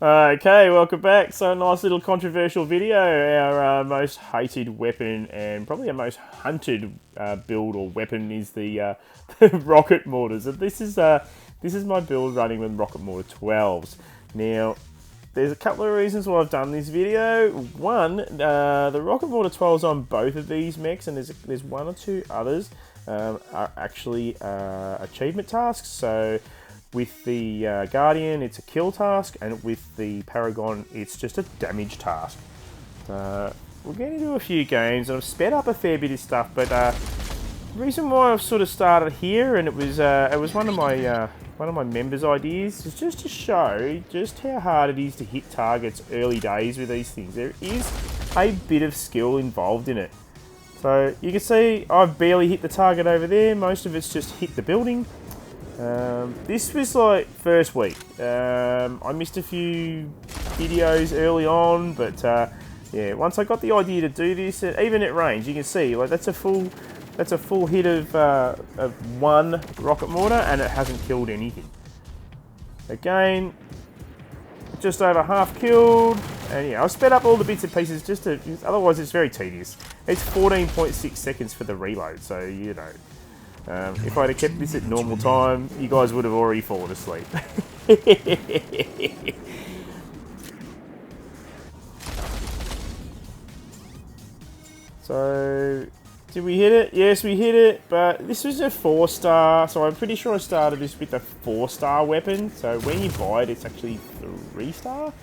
Okay, welcome back. So, nice little controversial video. Our most hated weapon and probably our most hunted build or weapon is the rocket mortars. And this is my build running with rocket mortar 12s. Now, there's a couple of reasons why I've done this video. One, the rocket mortar 12s on both of these mechs, and there's one or two others are actually achievement tasks. So with the Guardian, it's a kill task, and with the Paragon, it's just a damage task. We're going to do a few games, and I've sped up a fair bit of stuff, but the reason why I've sort of started here, and it was one of my members' ideas, is just to show just how hard it is to hit targets early days with these things. There is a bit of skill involved in it. So you can see I've barely hit the target over there. Most of it's just hit the building. This was like first week. I missed a few videos early on, but yeah, once I got the idea to do this, even at range, you can see like that's a full hit of one rocket mortar, and it hasn't killed anything. Again, just over half killed, and yeah, I've sped up all the bits and pieces just to, otherwise it's very tedious. It's 14.6 seconds for the reload, so you know. If I'd have kept this at normal time, you guys would have already fallen asleep. So, did we hit it? Yes, we hit it, but this was a 4-star, so I'm pretty sure I started this with a 4-star weapon. So when you buy it, it's actually 3-star.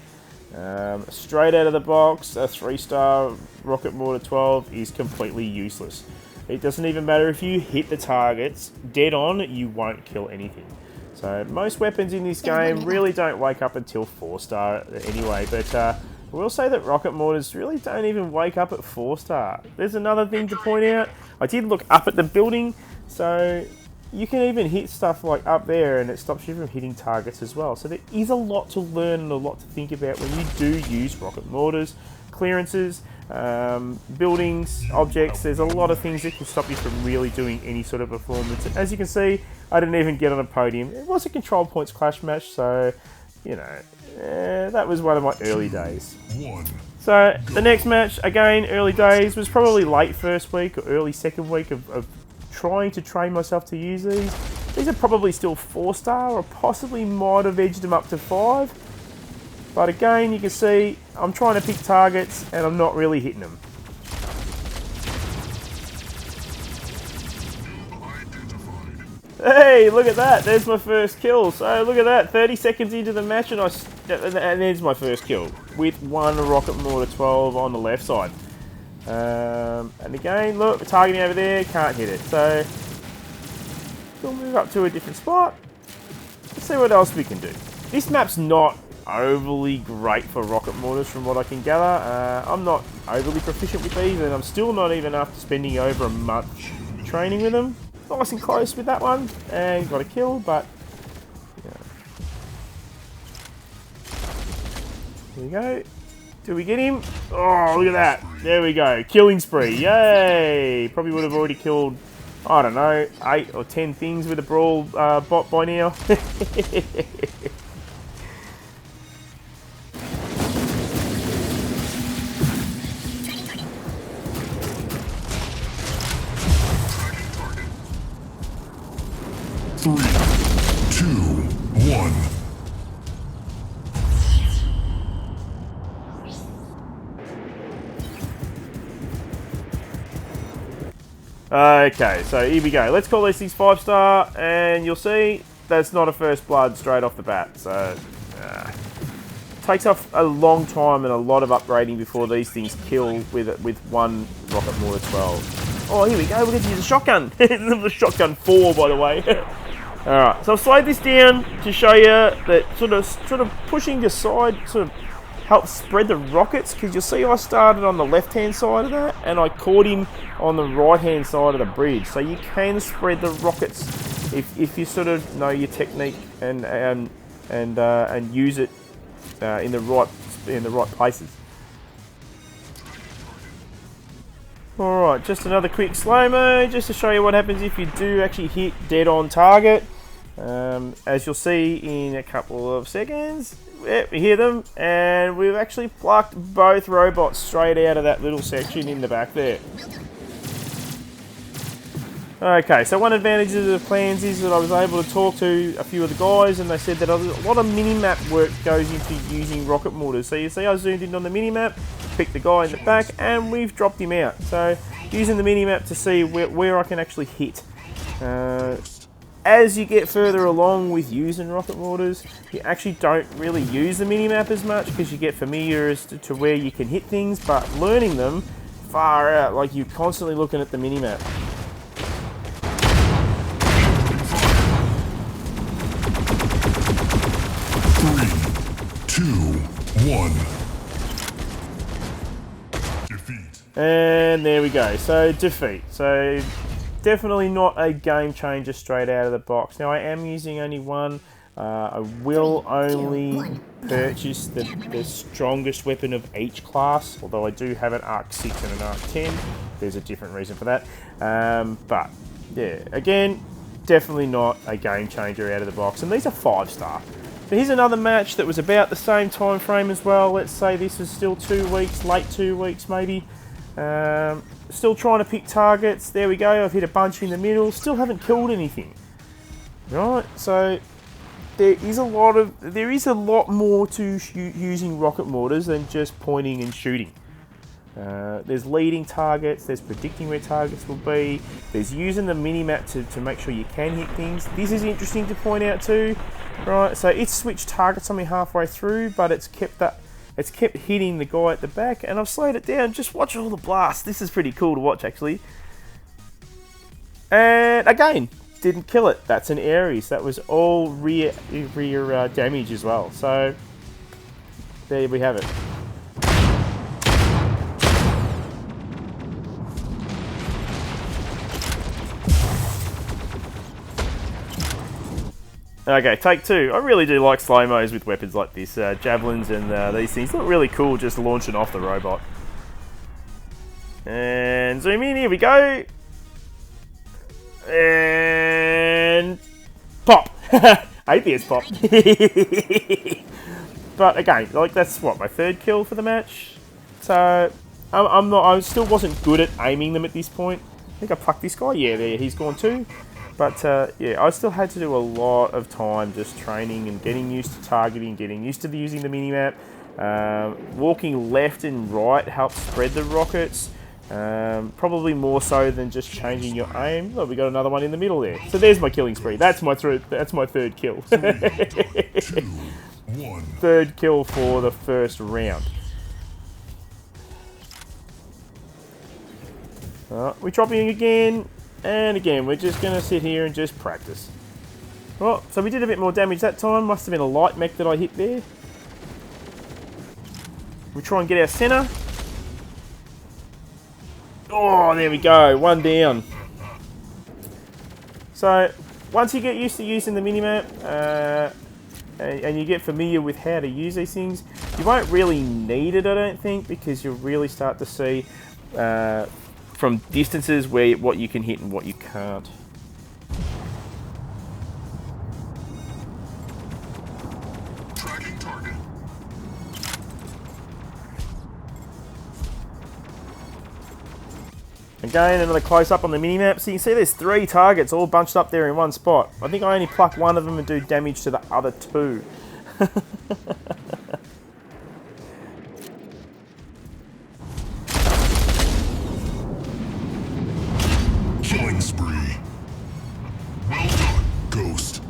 Straight out of the box, a 3-star rocket mortar 12 is completely useless. It doesn't even matter if you hit the targets dead on, you won't kill anything. So most weapons in this game really don't wake up until 4-star anyway, but I will say that rocket mortars really don't even wake up at 4-star. There's another thing to point out. I did look up at the building, so you can even hit stuff like up there and it stops you from hitting targets as well. So there is a lot to learn and a lot to think about when you do use rocket mortars. Clearances, buildings, objects, there's a lot of things that can stop you from really doing any sort of performance. As you can see, I didn't even get on a podium. It was a control points clash match, so, you know, that was one of my early days. So, the next match, again, early days, was probably late first week or early second week of trying to train myself to use these. These are probably still 4-star, or possibly might have edged them up to 5. But again, you can see I'm trying to pick targets and I'm not really hitting them. Hey, look at that. There's my first kill. So look at that. 30 seconds into the match and there's my first kill with one rocket mortar 12 on the left side. And again, look, targeting over there, can't hit it. So we'll move up to a different spot. Let's see what else we can do. This map's not overly great for rocket mortars from what I can gather. I'm not overly proficient with these, and I'm still not even after spending over a month training with them. Nice and close with that one, and got a kill, but yeah. There we go. Do we get him? Oh, look at that. There we go. Killing spree. Yay! Probably would have already killed, I don't know, 8 or 10 things with a brawl bot by now. 3, 2, 1. Okay, so here we go. Let's call these things 5-star, and you'll see that's not a first blood straight off the bat. So, takes off a long time and a lot of upgrading before these things kill with one rocket mortar 12. Oh, here we go. We're going to use a shotgun. The shotgun 4, by the way. Alright, so I've slowed this down to show you that sort of pushing the side sort of helps spread the rockets, because you'll see I started on the left-hand side of that and I caught him on the right-hand side of the bridge. So you can spread the rockets if you sort of know your technique and use it in the right places. Alright, just another quick slow-mo just to show you what happens if you do actually hit dead on target. As you'll see in a couple of seconds, Yep, we hear them, and we've actually plucked both robots straight out of that little section in the back there. Okay, so one advantage of the plans is that I was able to talk to a few of the guys, and they said that a lot of mini-map work goes into using rocket mortars. So you see I zoomed in on the mini-map, picked the guy in the back, and we've dropped him out. So using the mini-map to see where I can actually hit. As you get further along with using rocket mortars, you actually don't really use the mini-map as much because you get familiar as to where you can hit things, but learning them, far out, like you're constantly looking at the mini-map. Defeat. And there we go. So defeat. So definitely not a game changer straight out of the box. Now I am using only one. I will only purchase the strongest weapon of each class, although I do have an Arc 6 and an Arc 10. There's a different reason for that. But yeah, again, definitely not a game changer out of the box. And these are 5-star. So here's another match that was about the same time frame as well. Let's say this was still 2 weeks, late 2 weeks maybe. Still trying to pick targets. There we go. I've hit a bunch in the middle. Still haven't killed anything. Right. So there is a lot more to using rocket mortars than just pointing and shooting. There's leading targets. There's predicting where targets will be. There's using the mini-map to make sure you can hit things. This is interesting to point out too. Right. So it's switched targets on me halfway through, but it's kept hitting the guy at the back, and I've slowed it down. Just watch all the blasts. This is pretty cool to watch, actually. And again, didn't kill it. That's an Ares. That was all rear damage as well. So there we have it. Okay, take 2. I really do like slow-mos with weapons like this. Javelins and these things look really cool just launching off the robot. And zoom in, here we go. And pop. APS pop. But again, like that's what, my 3rd kill for the match. So I still wasn't good at aiming them at this point. I think I plucked this guy. Yeah, there, he's gone too. But yeah, I still had to do a lot of time just training and getting used to targeting, getting used to using the mini-map. Walking left and right helps spread the rockets. Probably more so than just changing your aim. Look, we got another one in the middle there. So there's my killing spree. That's my 3rd kill. 3, 2, 1. 3rd kill for the first round. We're dropping again. And again, we're just going to sit here and just practice. Well, so we did a bit more damage that time. Must have been a light mech that I hit there. We try and get our center. Oh, there we go. 1 down. So, once you get used to using the minimap, and you get familiar with how to use these things, you won't really need it, I don't think, because you'll really start to see from distances what you can hit and what you can't. Tracking target. Again, another close-up on the minimap. So you can see there's 3 targets all bunched up there in one spot. I think I only pluck one of them and do damage to the other 2. Killing spree. Well done, Ghost.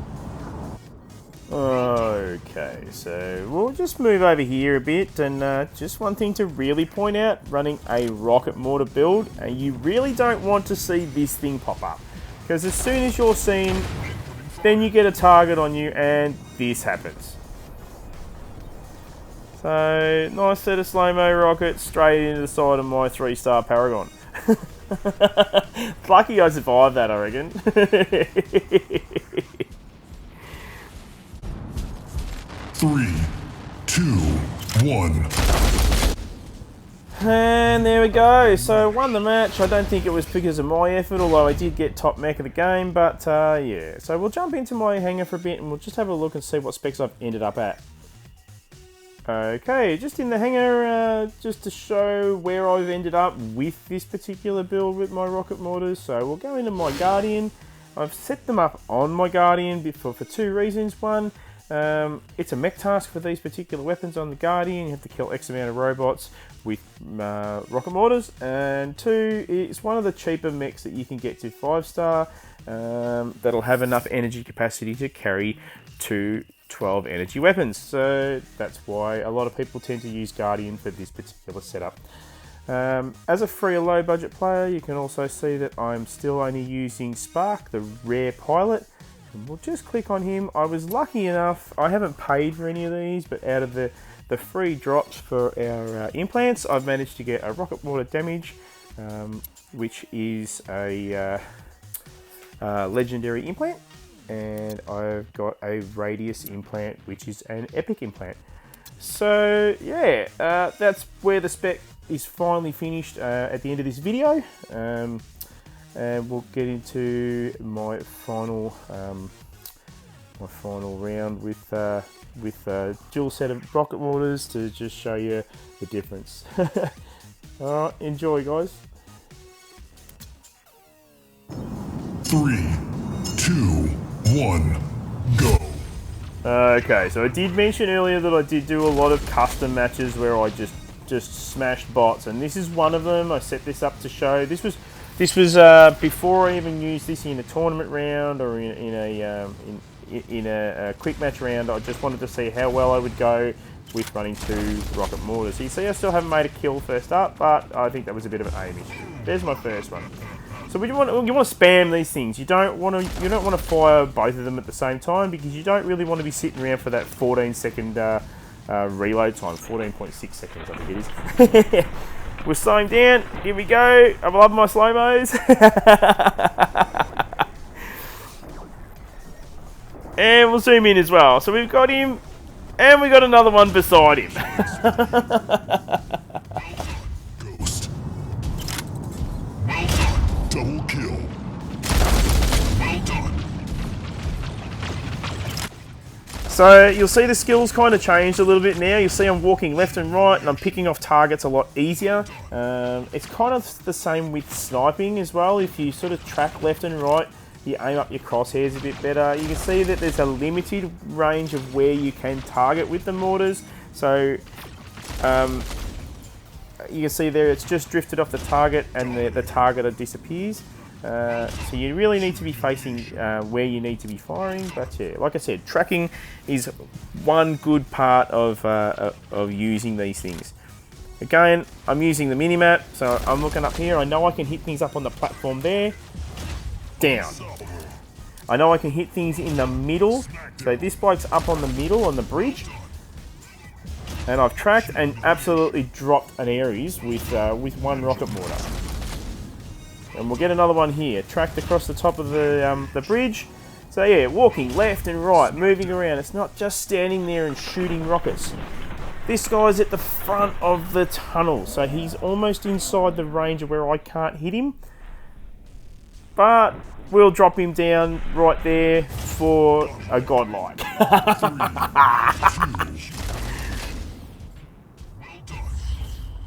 Okay, so we'll just move over here a bit, and just one thing to really point out, running a rocket mortar build, and you really don't want to see this thing pop up, because as soon as you're seen, then you get a target on you and this happens. So nice set of slow-mo rockets straight into the side of my 3-star Paragon. Lucky I survived that, I reckon. 3, 2, 1. And there we go. So won the match. I don't think it was because of my effort, although I did get top mech of the game. But yeah, so we'll jump into my hangar for a bit and we'll just have a look and see what specs I've ended up at. Okay, just in the hangar, just to show where I've ended up with this particular build with my rocket mortars. So we'll go into my Guardian. I've set them up on my Guardian for two reasons. One, it's a mech task for these particular weapons on the Guardian. You have to kill X amount of robots with rocket mortars. And two, it's one of the cheaper mechs that you can get to 5-star that'll have enough energy capacity to carry 12 energy weapons. So that's why a lot of people tend to use Guardian for this particular setup. As a free or low budget player, you can also see that I'm still only using Spark, the rare pilot. And we'll just click on him. I was lucky enough, I haven't paid for any of these, but out of the free drops for our implants, I've managed to get a rocket mortar damage, which is a legendary implant. And I've got a radius implant, which is an epic implant. So yeah, that's where the spec is finally finished at the end of this video, and we'll get into my final round with dual set of rocket mortars to just show you the difference. Alright, enjoy guys. 3, 2, 1, go. Okay, so I did mention earlier that I did do a lot of custom matches where I just smashed bots, and this is one of them. I set this up to show. This was before I even used this in a tournament round or in a quick match round. I just wanted to see how well I would go with running 2 rocket mortars. So you see I still haven't made a kill first up, but I think that was a bit of an aim issue. There's my first one. So you want to spam these things. You don't want to fire both of them at the same time, because you don't really want to be sitting around for that 14-second reload time. 14.6 seconds, I think it is. We're slowing down. Here we go. I love my slow-mos. And we'll zoom in as well. So we've got him, and we've got another one beside him. Ghost. Well done. Double kill. Well done. So you'll see the skills kind of changed a little bit now. You'll see I'm walking left and right, and I'm picking off targets a lot easier. It's kind of the same with sniping as well. If you sort of track left and right, you aim up your crosshairs a bit better. You can see that there's a limited range of where you can target with the mortars. So you can see there it's just drifted off the target, and the target disappears. So you really need to be facing where you need to be firing. But yeah, like I said, tracking is one good part of using these things. Again, I'm using the minimap, so I'm looking up here. I know I can hit things up on the platform there. Down. I know I can hit things in the middle. So this bloke's up on the middle on the bridge. And I've tracked and absolutely dropped an Ares with one rocket mortar. And we'll get another one here, tracked across the top of the bridge. So yeah, walking left and right, moving around. It's not just standing there and shooting rockets. This guy's at the front of the tunnel, so he's almost inside the range of where I can't hit him. But we'll drop him down right there for a godlike.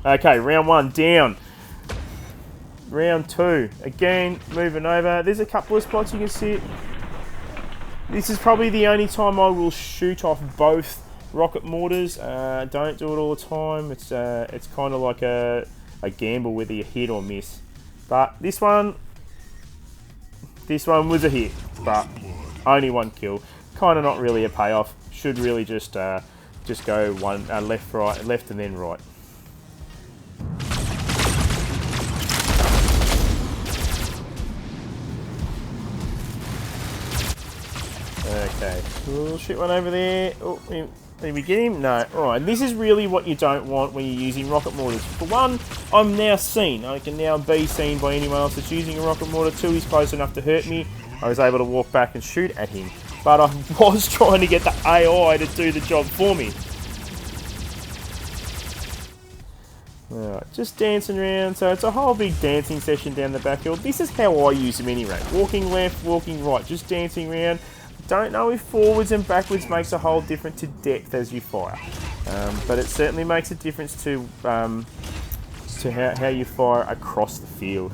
Okay, round 1 down. Round 2, again, moving over. There's a couple of spots you can sit. This is probably the only time I will shoot off both rocket mortars. Don't do it all the time. It's kind of like a gamble whether you hit or miss. But this one was a hit, but only one kill. Kind of not really a payoff. Should really just go one left, right, left, and then right. Okay, we'll shoot one over there. Oh, did we get him? No. Alright, this is really what you don't want when you're using rocket mortars. For one, I'm now seen. I can now be seen by anyone else that's using a rocket mortar. 2, he's close enough to hurt me. I was able to walk back and shoot at him. But I was trying to get the AI to do the job for me. Alright, just dancing around. So it's a whole big dancing session down the backfield. This is how I use them anyway. Walking left, walking right, just dancing around. don't know if forwards and backwards makes a whole difference to depth as you fire, but it certainly makes a difference to how you fire across the field.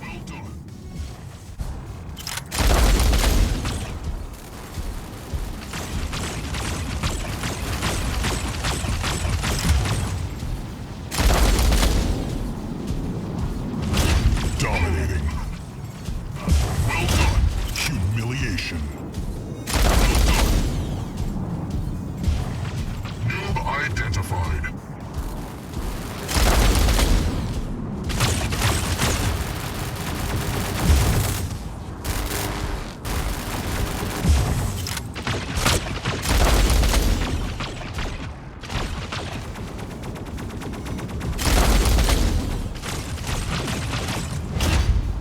Dominating. Well done. Humiliation. Noob identified.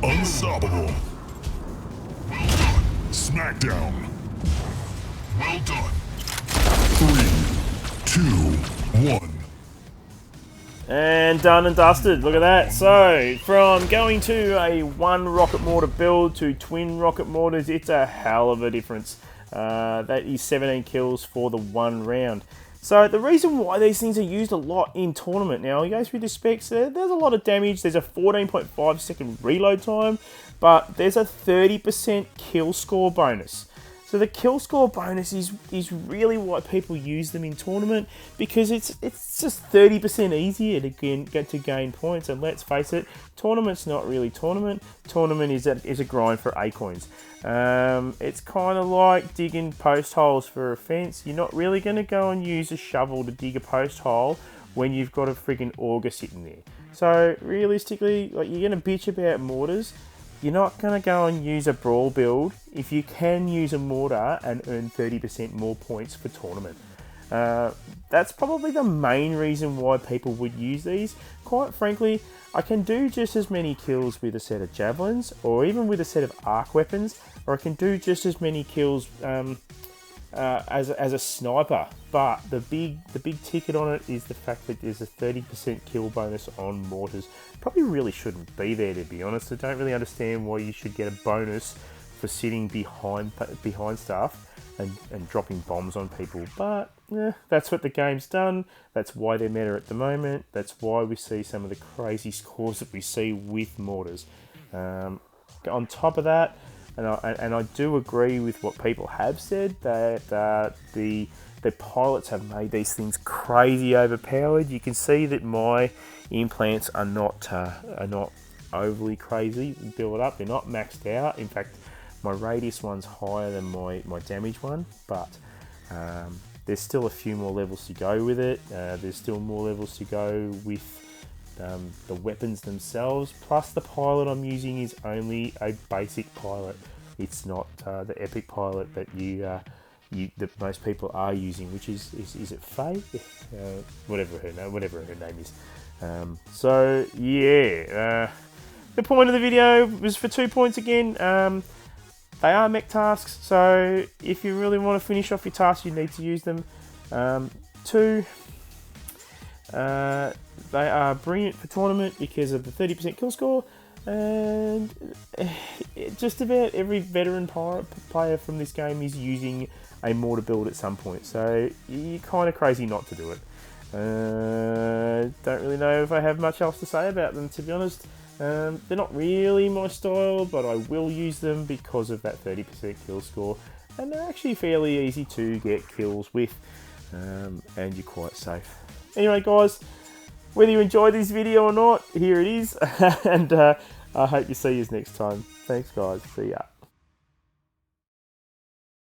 Unstoppable. Well done. Smackdown. Well done. 3, 2, 1. And done and dusted, look at that. So, from going to a 1 rocket mortar build to twin rocket mortars, it's a hell of a difference. That is 17 kills for the 1 round. So, the reason why these things are used a lot in tournament, now, you go through the specs, there's a lot of damage, there's a 14.5 second reload time, but there's a 30% kill score bonus. So the kill score bonus is really why people use them in tournament, because it's just 30% easier to get to gain points. And let's face it, tournament's not really tournament. Tournament is a grind for acorns. It's kind of like digging post holes for a fence. You're not really going to go and use a shovel to dig a post hole when you've got a friggin' auger sitting there. So realistically, like, you're going to bitch about mortars. You're not going to go and use a brawl build if you can use a mortar and earn 30% more points for tournament. That's probably the main reason why people would use these. Quite frankly, I can do just as many kills with a set of javelins, or even with a set of arc weapons, or I can do just as many kills as a sniper. But the big ticket on it is the fact that there's a 30% kill bonus on mortars. Probably really shouldn't be there, to be honest. I don't really understand why you should get a bonus for sitting behind stuff and dropping bombs on people. But that's what the game's done. That's why they're meta at the moment. That's why we see some of the crazy scores that we see with mortars. On top of that, and I do agree with what people have said, that the pilots have made these things crazy overpowered. You can see that my implants are not overly crazy built up. They're not maxed out. In fact, my radius one's higher than my damage one, but there's still a few more levels to go with it. There's still more levels to go with the weapons themselves. Plus, the pilot I'm using is only a basic pilot. It's not the epic pilot that that most people are using, which is it Faye? Whatever her name is. So yeah, the point of the video was for 2 points again. They are mech tasks, so if you really want to finish off your tasks, you need to use them. 2, they are brilliant for tournament because of the 30% kill score, and just about every veteran player from this game is using a mortar build at some point, so you're kind of crazy not to do it. Don't really know if I have much else to say about them, to be honest. They're not really my style, but I will use them because of that 30% kill score, and they're actually fairly easy to get kills with, and you're quite safe. Anyway guys, whether you enjoyed this video or not, here it is, and I hope you see you next time. Thanks guys, see ya.